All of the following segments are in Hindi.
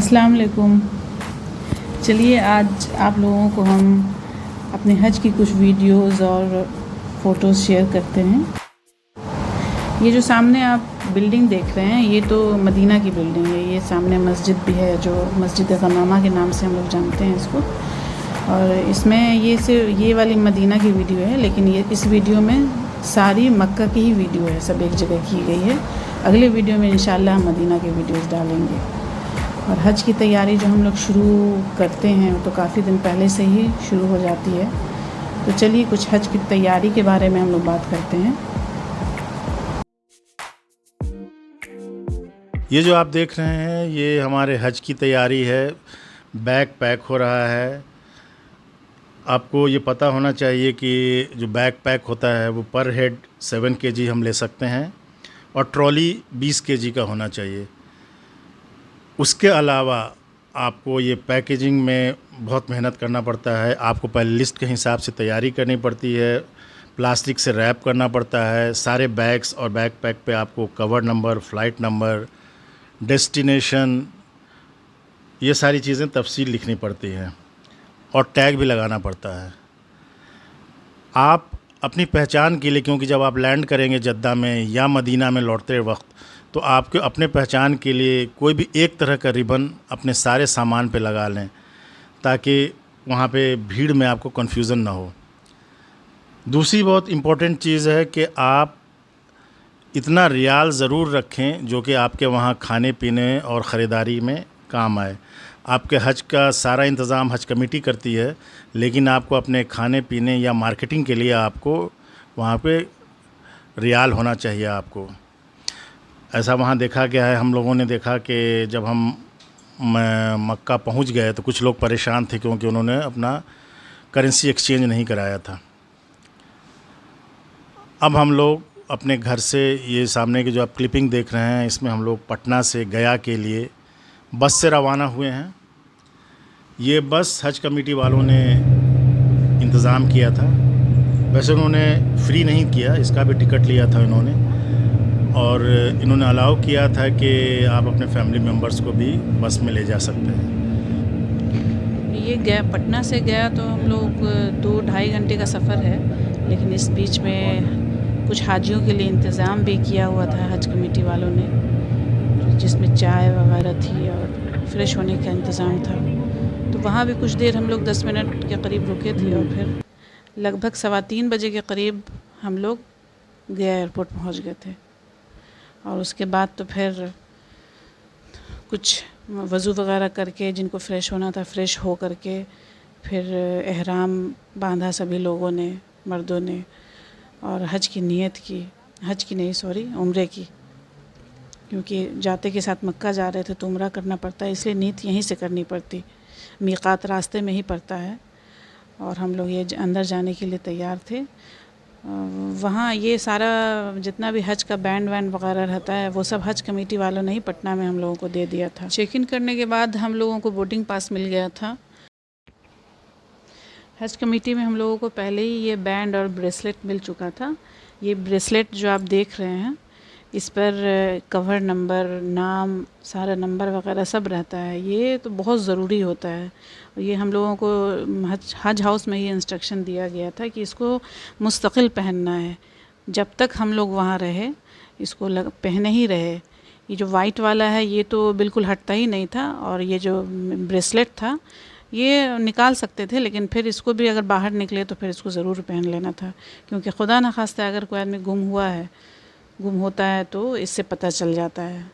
अस्सलाम वालेकुम। चलिए आज आप लोगों को हम अपने हज की कुछ वीडियोस और फ़ोटोज़ शेयर करते हैं। ये जो सामने आप बिल्डिंग देख रहे हैं ये तो मदीना की बिल्डिंग है। ये सामने मस्जिद भी है जो मस्जिद गमामा के नाम से हम लोग जानते हैं इसको। और इसमें ये वाली मदीना की वीडियो है, लेकिन ये इस वीडियो में सारी मक्का की ही वीडियो है, सब एक जगह की गई है। अगले वीडियो में इंशाल्लाह हम मदीना के वीडियोज़ डालेंगे। और हज की तैयारी जो हम लोग शुरू करते हैं तो काफ़ी दिन पहले से ही शुरू हो जाती है। तो चलिए कुछ हज की तैयारी के बारे में हम लोग बात करते हैं। ये जो आप देख रहे हैं ये हमारे हज की तैयारी है। बैग पैक हो रहा है। आपको ये पता होना चाहिए कि जो बैग पैक होता है वो पर हेड 7 kg हम ले सकते हैं और ट्रॉली 20 kg का होना चाहिए। उसके अलावा आपको ये पैकेजिंग में बहुत मेहनत करना पड़ता है। आपको पहले लिस्ट के हिसाब से तैयारी करनी पड़ती है, प्लास्टिक से रैप करना पड़ता है। सारे बैग्स और बैकपैक पे आपको cover number, flight number, destination, ये सारी चीज़ें तफसील लिखनी पड़ती हैं और टैग भी लगाना पड़ता है। आप अपनी पहचान के लिए, क्योंकि जब आप लैंड करेंगे जद्दा में या मदीना में लौटते वक्त, तो आपके अपने पहचान के लिए कोई भी एक तरह का रिबन अपने सारे सामान पे लगा लें ताकि वहाँ पे भीड़ में आपको कन्फ्यूज़न ना हो। दूसरी बहुत इम्पोर्टेंट चीज़ है कि आप इतना रियाल ज़रूर रखें जो कि आपके वहाँ खाने पीने और ख़रीदारी में काम आए। आपके हज का सारा इंतज़ाम हज कमेटी करती है, लेकिन आपको अपने खाने पीने या मार्केटिंग के लिए आपको वहाँ पे रियाल होना चाहिए। आपको ऐसा वहाँ देखा गया है। हम लोगों ने देखा कि जब हम मक्का पहुँच गए तो कुछ लोग परेशान थे क्योंकि उन्होंने अपना करेंसी एक्सचेंज नहीं कराया था। अब हम लोग अपने घर से, ये सामने की जो आप क्लिपिंग देख रहे हैं, इसमें हम लोग पटना से गया के लिए बस से रवाना हुए हैं। ये बस हज कमेटी वालों ने इंतज़ाम किया था। वैसे उन्होंने फ्री नहीं किया, इसका भी टिकट लिया था इन्होंने, और इन्होंने अलाउ किया था कि आप अपने फैमिली मेम्बर्स को भी बस में ले जा सकते हैं। ये गया पटना से गया तो हम लोग 2-2.5 घंटे का सफ़र है, लेकिन इस बीच में कुछ हाजियों के लिए इंतज़ाम भी किया हुआ था हज कमेटी वालों ने, जिसमें चाय वगैरह थी और फ्रेश होने का इंतज़ाम था। तो वहाँ भी कुछ देर हम लोग 10 मिनट के करीब रुके थे और फिर लगभग 3:15 बजे के करीब हम लोग गया एयरपोर्ट पहुँच गए थे। और उसके बाद तो फिर कुछ वज़ू वगैरह करके, जिनको फ़्रेश होना था फ़्रेश हो करके, फिर एहराम बांधा सभी लोगों ने, मर्दों ने, और हज की नीयत की। हज की नहीं, सॉरी, उम्रे की, क्योंकि जाते के साथ मक्का जा रहे थे तो उम्रा करना पड़ता है, इसलिए नीयत यहीं से करनी पड़ती। मीक़ात रास्ते में ही पड़ता है। और हम लोग ये अंदर जाने के लिए तैयार थे। वहाँ ये सारा जितना भी हज का बैंड वैंड वगैरह रहता है वो सब हज कमेटी वालों ने ही पटना में हम लोगों को दे दिया था। चेक इन करने के बाद हम लोगों को बोर्डिंग पास मिल गया था। हज कमेटी में हम लोगों को पहले ही ये बैंड और ब्रेसलेट मिल चुका था। ये ब्रेसलेट जो आप देख रहे हैं इस पर कवर नंबर, नाम, सारा नंबर वगैरह सब रहता है। ये तो बहुत ज़रूरी होता है। ये हम लोगों को हज हाउस में ये इंस्ट्रक्शन दिया गया था कि इसको मुस्तकिल पहनना है। जब तक हम लोग वहाँ रहे इसको पहने ही रहे। ये जो वाइट वाला है ये तो बिल्कुल हटता ही नहीं था, और ये जो ब्रेसलेट था ये निकाल सकते थे, लेकिन फिर इसको भी अगर बाहर निकले तो फिर इसको ज़रूर पहन लेना था, क्योंकि खुदा न खास्ता अगर कोई आदमी गुम होता है तो इससे पता चल जाता है।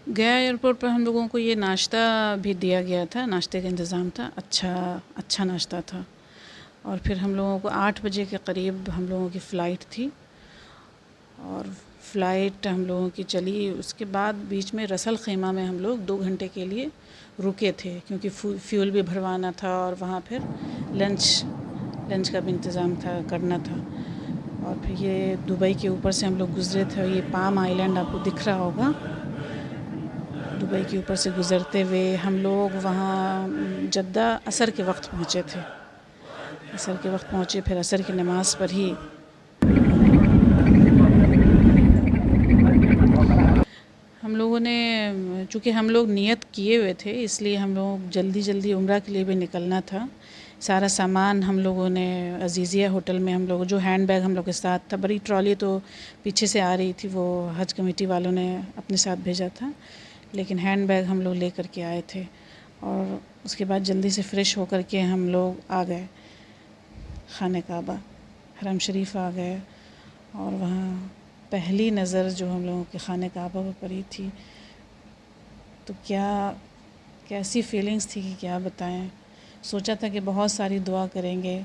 गया एयरपोर्ट पर हम लोगों को ये नाश्ता भी दिया गया था, नाश्ते का इंतज़ाम था, अच्छा नाश्ता था। और फिर हम लोगों को 8 बजे के करीब हम लोगों की फ़्लाइट थी, और फ़्लाइट हम लोगों की चली। उसके बाद बीच में रसल ख़ैमा में हम लोग 2 घंटे के लिए रुके थे, क्योंकि फ्यूल भी भरवाना था और वहाँ फिर लंच का भी इंतज़ाम करना था। और फिर ये दुबई के ऊपर से हम लोग गुज़रे थे, और ये पाम आइलैंड आपको दिख रहा होगा। दुबई के ऊपर से गुज़रते हुए हम लोग वहाँ जद्दा असर के वक्त पहुँचे थे। असर के वक्त पहुँचे, फिर असर की नमाज़ पढ़ी। हम हम लोगों ने चूँकि हम लोग नियत किए हुए थे, इसलिए हम लोग जल्दी जल्दी उम्रा के लिए भी निकलना था। सारा सामान हम लोगों ने अज़ीज़िया होटल में, हम लोग जो हैंड बैग हम लोग के साथ था, बड़ी ट्रॉली तो पीछे से आ रही थी, वो हज कमेटी वालों ने अपने साथ भेजा था, लेकिन हैंड बैग हम लोग ले कर के आए थे। और उसके बाद जल्दी से फ़्रेश होकर के हम लोग आ गए खाने काबा, हरम शरीफ आ गए। और वहाँ पहली नज़र जो हम लोगों के खाने काबा पर पड़ी थी, तो कैसी फीलिंग्स थी कि क्या बताएं। सोचा था कि बहुत सारी दुआ करेंगे,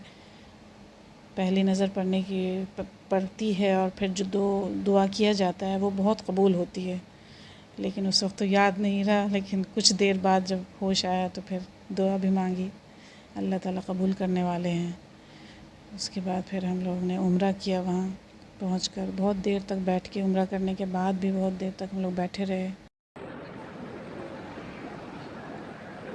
पहली नज़र पड़ने की पड़ती है और फिर जो दुआ किया जाता है वो बहुत कबूल होती है, लेकिन उस वक्त तो याद नहीं रहा। लेकिन कुछ देर बाद जब होश आया तो फिर दुआ भी मांगी, अल्लाह ताला कबूल करने वाले हैं। उसके बाद फिर हम लोग ने उम्रा किया। वहाँ पहुंचकर बहुत देर तक बैठ के, उम्रा करने के बाद भी बहुत देर तक हम लोग बैठे रहे।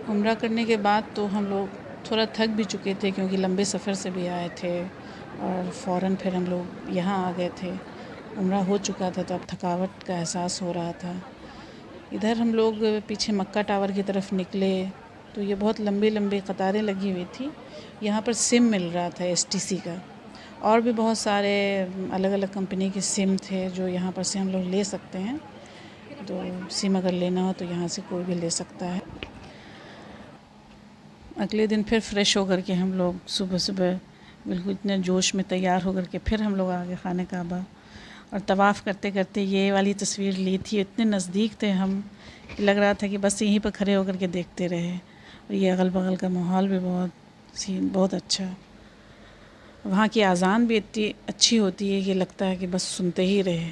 उम्रा करने के बाद तो हम लोग थोड़ा थक भी चुके थे, क्योंकि लंबे सफ़र से भी आए थे और फ़ौरन फिर हम लोग यहाँ आ गए थे। उम्रा हो चुका था तो अब थकावट का एहसास हो रहा था। इधर हम लोग पीछे मक्का टावर की तरफ निकले तो ये बहुत लंबी लंबी कतारें लगी हुई थी। यहाँ पर सिम मिल रहा था एसटीसी का, और भी बहुत सारे अलग अलग कंपनी के सिम थे जो यहाँ पर से हम लोग ले सकते हैं। तो सिम अगर लेना हो तो यहाँ से कोई भी ले सकता है। अगले दिन फिर फ्रेश होकर के हम लोग सुबह सुबह बिल्कुल इतने जोश में तैयार होकर के फिर हम लोग आ गए खाने काबा। और तवाफ़ करते करते ये वाली तस्वीर ली थी, इतने नज़दीक थे हम कि लग रहा था कि बस यहीं पर खड़े होकर के देखते रहे। और ये अगल बगल का माहौल भी बहुत अच्छा। वहाँ की आज़ान भी इतनी अच्छी होती है कि लगता है कि बस सुनते ही रहे।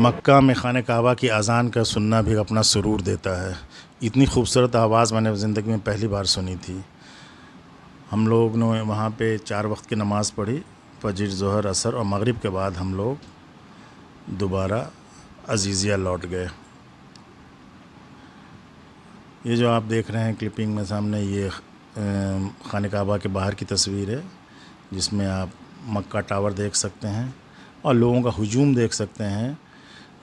मक्का में खाने काबा की अज़ान का सुनना भी अपना सुरूर देता है। इतनी खूबसूरत आवाज़ मैंने ज़िंदगी में पहली बार सुनी थी। हम लोग ने वहाँ पे 4 वक्त की नमाज़ पढ़ी, फजर, ज़ोहर, असर और मगरिब के बाद हम लोग दोबारा अज़ीज़िया लौट गए। ये जो आप देख रहे हैं क्लिपिंग में सामने, ये खाने काबा के बाहर की तस्वीर है, जिसमें आप मक्का टावर देख सकते हैं और लोगों का हुजूम देख सकते हैं,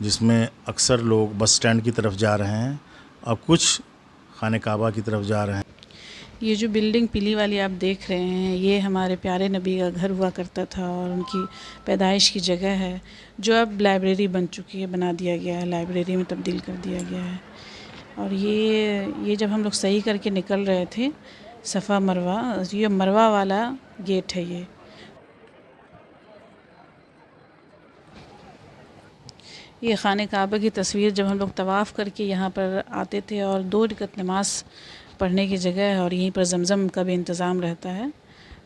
जिसमें अक्सर लोग बस स्टैंड की तरफ जा रहे हैं और कुछ खाने काबा की तरफ जा रहे हैं। ये जो बिल्डिंग पीली वाली आप देख रहे हैं, ये हमारे प्यारे नबी का घर हुआ करता था और उनकी पैदाइश की जगह है, जो अब लाइब्रेरी बन चुकी है, बना दिया गया है, लाइब्रेरी में तब्दील कर दिया गया है। और ये जब हम लोग सही करके निकल रहे थे सफ़ा मरवा, ये मरवा वाला गेट है। ये खाने काबा की तस्वीर जब हम लोग तवाफ़ करके यहाँ पर आते थे, और 2 रकात नमाज़ पढ़ने की जगह है, और यहीं पर ज़मज़म का भी इंतज़ाम रहता है,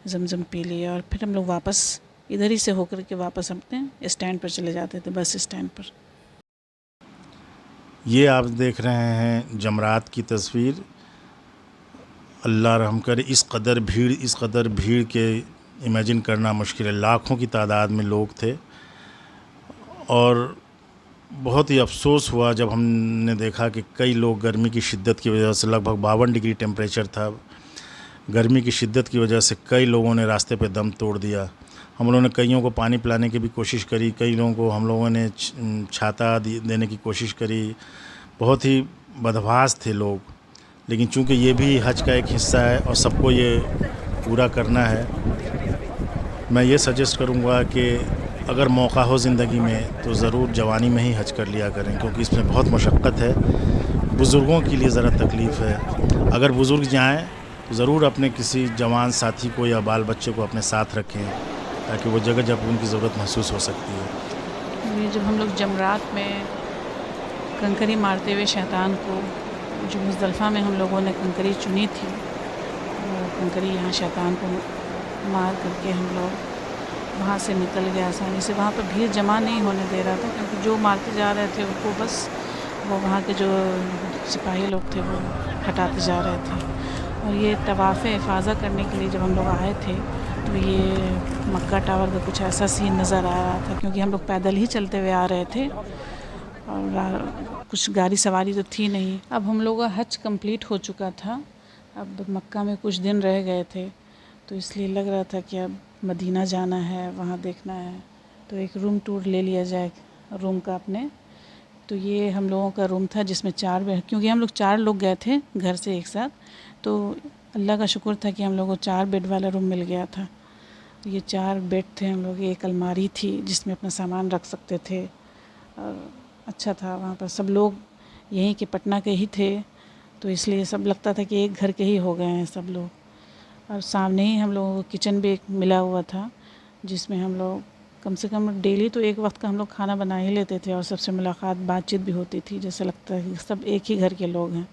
ज़मज़म पी लिए और फिर हम लोग वापस इधर ही से होकर के वापस अपने स्टैंड पर चले जाते थे, बस स्टैंड पर। ये आप देख रहे हैं जमरात की तस्वीर। अल्लाह रहम करे, इस कदर भीड़ के इमेजिन करना मुश्किल है। लाखों की तादाद में लोग थे और बहुत ही अफसोस हुआ जब हमने देखा कि कई लोग गर्मी की शिद्दत की वजह से, लगभग 52 डिग्री टेम्परेचर था, गर्मी की शिद्दत की वजह से कई लोगों ने रास्ते पे दम तोड़ दिया। हम लोगों ने कईयों को पानी पिलाने की भी कोशिश करी, कई लोगों को हम लोगों ने छाता देने की कोशिश करी। बहुत ही बदहवास थे लोग, लेकिन चूंकि ये भी हज का एक हिस्सा है और सबको ये पूरा करना है, मैं ये सजेस्ट करूँगा कि अगर मौका हो ज़िंदगी में तो ज़रूर जवानी में ही हज कर लिया करें, क्योंकि इसमें बहुत मशक्क़त है, बुज़ुर्गों के लिए ज़रा तकलीफ़ है। अगर बुज़ुर्ग जाएँ तो ज़रूर अपने किसी जवान साथी को या बाल बच्चे को अपने साथ रखें, ताकि वो जगह जब उनकी ज़रूरत महसूस हो सकती है। ये जब हम लोग जमरात में कंकरी मारते हुए शैतान को, जो मुज़दलिफ़ा में हम लोगों ने कंकरी चुनी थी, वो कंकरी यहाँ शैतान को मार करके हम लोग वहाँ से निकल गए आसानी से। वहाँ पर भीड़ जमा नहीं होने दे रहा था, क्योंकि जो मारते जा रहे थे उनको बस वो वहाँ के जो सिपाही लोग थे वो हटाते जा रहे थे। और ये तवाफ़ हिफाज़ा करने के लिए जब हम लोग आए थे तो ये मक्का टावर का कुछ ऐसा सीन नज़र आ रहा था, क्योंकि हम लोग पैदल ही चलते हुए आ रहे थे और कुछ गाड़ी सवारी तो थी नहीं। अब हम लोग का हज कंप्लीट हो चुका था, अब मक्का में कुछ दिन रह गए थे, तो इसलिए लग रहा था कि अब मदीना जाना है, वहाँ देखना है, तो एक रूम टूर ले लिया जाए रूम का अपने। तो ये हम लोगों का रूम था जिसमें 4 बेड, क्योंकि हम लोग 4 लोग गए थे घर से एक साथ, तो अल्लाह का शुक्र था कि हम लोगों को 4 बेड वाला रूम मिल गया था। तो ये 4 बेड थे हम लोग, एक अलमारी थी जिसमें अपना सामान रख सकते थे, और अच्छा था। वहाँ पर सब लोग यहीं के पटना के ही थे, तो इसलिए सब लगता था कि एक घर के ही हो गए हैं सब लोग। और सामने ही हम लोगों को किचन भी एक मिला हुआ था, जिसमें हम लोग कम से कम डेली तो एक वक्त का हम लोग खाना बना ही लेते थे, और सबसे मुलाकात बातचीत भी होती थी, जैसे लगता है कि सब एक ही घर के लोग हैं।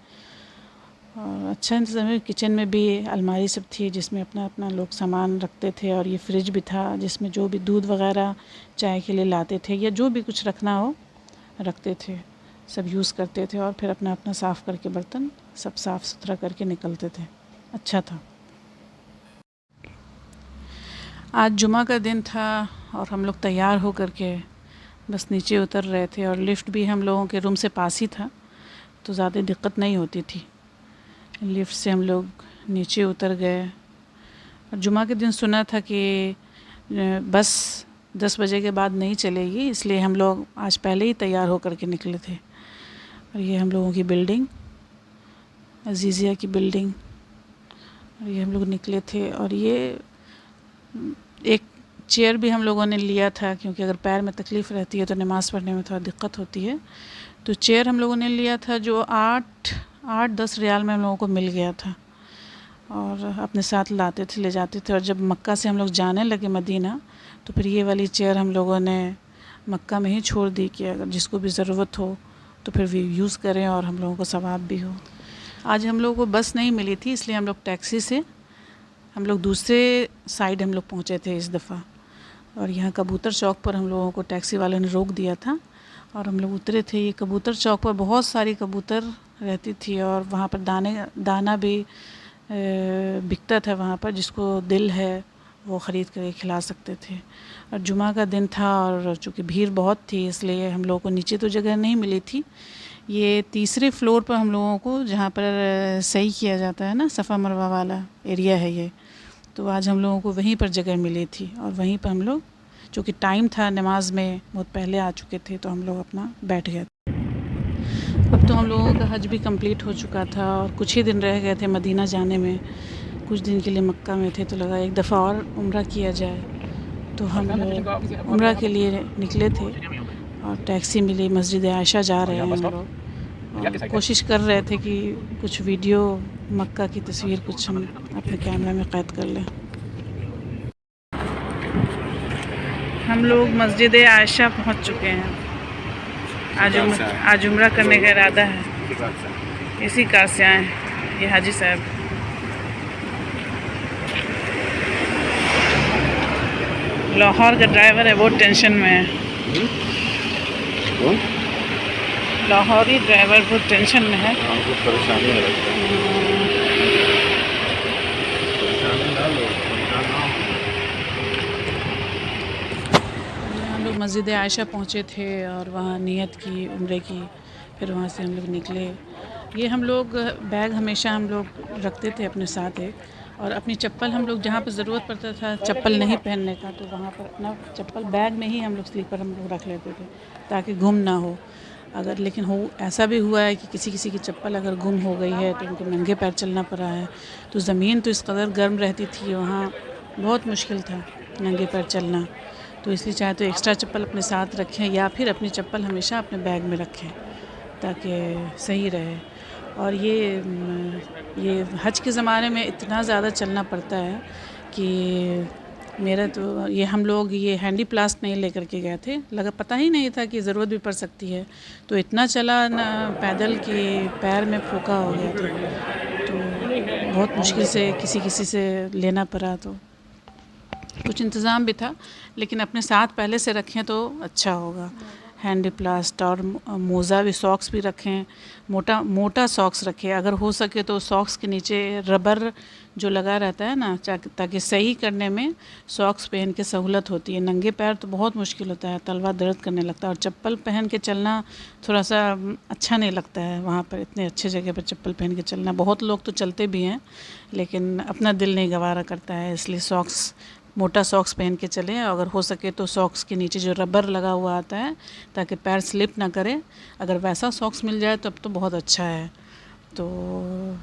और अच्छा इंतज़ाम है, किचन में भी अलमारी सब थी जिसमें अपना अपना लोग सामान रखते थे, और ये फ्रिज भी था जिसमें जो भी दूध वगैरह चाय के लिए लाते थे या जो भी कुछ रखना हो रखते थे, सब यूज़ करते थे, और फिर अपना अपना साफ़ करके बर्तन सब साफ़ सुथरा करके निकलते थे। अच्छा था। आज जुमा का दिन था और हम लोग तैयार हो करके बस नीचे उतर रहे थे, और लिफ्ट भी हम लोगों के रूम से पास ही था, तो ज़्यादा दिक्कत नहीं होती थी। लिफ्ट से हम लोग नीचे उतर गए, और जुमा के दिन सुना था कि बस 10 बजे के बाद नहीं चलेगी, इसलिए हम लोग आज पहले ही तैयार हो करके निकले थे। और ये हम लोगों की बिल्डिंग, अजीज़िया की बिल्डिंग, और ये हम लोग निकले थे। और ये एक चेयर भी हम लोगों ने लिया था, क्योंकि अगर पैर में तकलीफ़ रहती है तो नमाज़ पढ़ने में थोड़ा दिक्कत होती है, तो चेयर हम लोगों ने लिया था जो 8-10 रियाल में हम लोगों को मिल गया था, और अपने साथ लाते थे, ले जाते थे। और जब मक्का से हम लोग जाने लगे मदीना, तो फिर ये वाली चेयर हम लोगों ने मक्का में ही छोड़ दी कि अगर जिसको भी ज़रूरत हो तो फिर भी यूज़ करें और हम लोगों को सवाब भी हो। आज हम लोगों को बस नहीं मिली थी, इसलिए हम लोग टैक्सी से हम लोग दूसरे साइड हम लोग पहुँचे थे इस दफ़ा। और यहाँ कबूतर चौक पर हम लोगों को टैक्सी वाले ने रोक दिया था, और हम लोग उतरे थे। ये कबूतर चौक पर बहुत सारी कबूतर रहती थी, और वहाँ पर दाना भी बिकता था वहाँ पर, जिसको दिल है वो ख़रीद कर खिला सकते थे। और जुमा का दिन था और चूँकि भीड़ बहुत थी, इसलिए हम लोगों को नीचे तो जगह नहीं मिली थी। ये तीसरे फ्लोर पर हम लोगों को, जहाँ पर सही किया जाता है ना, सफ़ा मरवा वाला एरिया है ये, तो आज हम लोगों को वहीं पर जगह मिली थी, और वहीं पर हम लोग, चूँकि टाइम था नमाज में बहुत पहले आ चुके थे, तो हम लोग अपना बैठ गए। अब तो हम लोगों का हज भी कंप्लीट हो चुका था, और कुछ ही दिन रह गए थे मदीना जाने में। कुछ दिन के लिए मक्का में थे, तो लगा एक दफ़ा और उम्रा किया जाए, तो हम लोग उम्रा के लिए निकले थे, और टैक्सी मिली। मस्जिद आयशा जा रहे हैं हम लोग, और कोशिश कर रहे थे कि कुछ वीडियो मक्का की तस्वीर कुछ हम अपने कैमरा में क़ैद कर लें। हम लोग मस्जिद आयशा पहुंच चुके हैं। आज उम्रा करने का इरादा है, इसी कार से आए हैं ये हाजी साहब। लाहौर का ड्राइवर है, बहुत टेंशन में है। लाहौरी ड्राइवर बहुत टेंशन में है। परेशानी है। हम लोग मस्जिद आयशा पहुँचे थे और वहाँ नियत की उम्रे की, फिर वहाँ से हम लोग निकले। ये हम लोग बैग हमेशा हम लोग रखते थे अपने साथ एक, और अपनी चप्पल हम लोग जहाँ पर ज़रूरत पड़ता था चप्पल नहीं पहनने का, तो वहाँ पर अपना चप्पल बैग में ही हम लोग स्लीपर हम लोग रख लेते थे ताकि गुम ना हो। अगर लेकिन हो ऐसा भी हुआ है कि किसी किसी की चप्पल अगर गुम हो गई है तो उनको नंगे पैर चलना पड़ा है। तो ज़मीन तो इस कदर गर्म रहती थी वहाँ, बहुत मुश्किल था। नंगे पैर चलना, तो इसलिए चाहे तो एक्स्ट्रा चप्पल अपने साथ रखें या फिर अपनी चप्पल हमेशा अपने बैग में रखें ताकि सही रहे। और ये हज के ज़माने में इतना ज़्यादा चलना पड़ता है कि मेरा तो ये हम लोग ये हैंडी प्लास्ट नहीं लेकर के गए थे, लगा पता ही नहीं था कि ज़रूरत भी पड़ सकती है, तो इतना चला ना पैदल कि पैर में फोका हो गया था। तो बहुत मुश्किल से किसी से लेना पड़ा, तो कुछ इंतज़ाम भी था, लेकिन अपने साथ पहले से रखें तो अच्छा होगा। हैंडी प्लास्ट और मोज़ा भी, सॉक्स भी रखें, मोटा सॉक्स रखें, अगर हो सके तो सॉक्स के नीचे रबर जो लगा रहता है ना, ताकि सही करने में सॉक्स पहन के सहूलत होती है। नंगे पैर तो बहुत मुश्किल होता है, तलवा दर्द करने लगता है, और चप्पल पहन के चलना थोड़ा सा अच्छा नहीं लगता है वहाँ पर, इतने अच्छे जगह पर चप्पल पहन के चलना। बहुत लोग तो चलते भी हैं लेकिन अपना दिल नहीं गवारा करता है, इसलिए सॉक्स, मोटा सॉक्स पहन के चलें। अगर हो सके तो सॉक्स के नीचे जो रबर लगा हुआ आता है ताकि पैर स्लिप ना करे, अगर वैसा सॉक्स मिल जाए तब तो बहुत अच्छा है। तो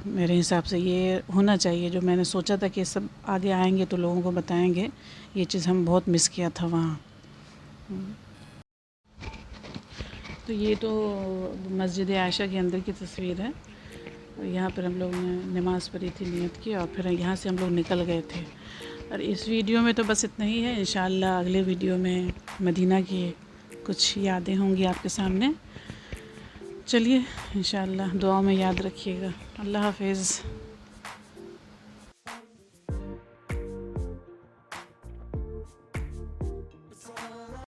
मेरे हिसाब से ये होना चाहिए, जो मैंने सोचा था कि सब आगे आएंगे तो लोगों को बताएंगे, ये चीज़ हम बहुत मिस किया था वहाँ। तो ये तो मस्जिद आयशा के अंदर की तस्वीर है, और यहाँ पर हम लोग ने नमाज़ पढ़ी थी, नियत की, और फिर यहाँ से हम लोग निकल गए थे। और इस वीडियो में तो बस इतना ही है। इंशाअल्लाह अगले वीडियो में मदीना की कुछ यादें होंगी आपके सामने। चलिए इंशाअल्लाह दुआ में याद रखिएगा। अल्लाह हाफ़िज़।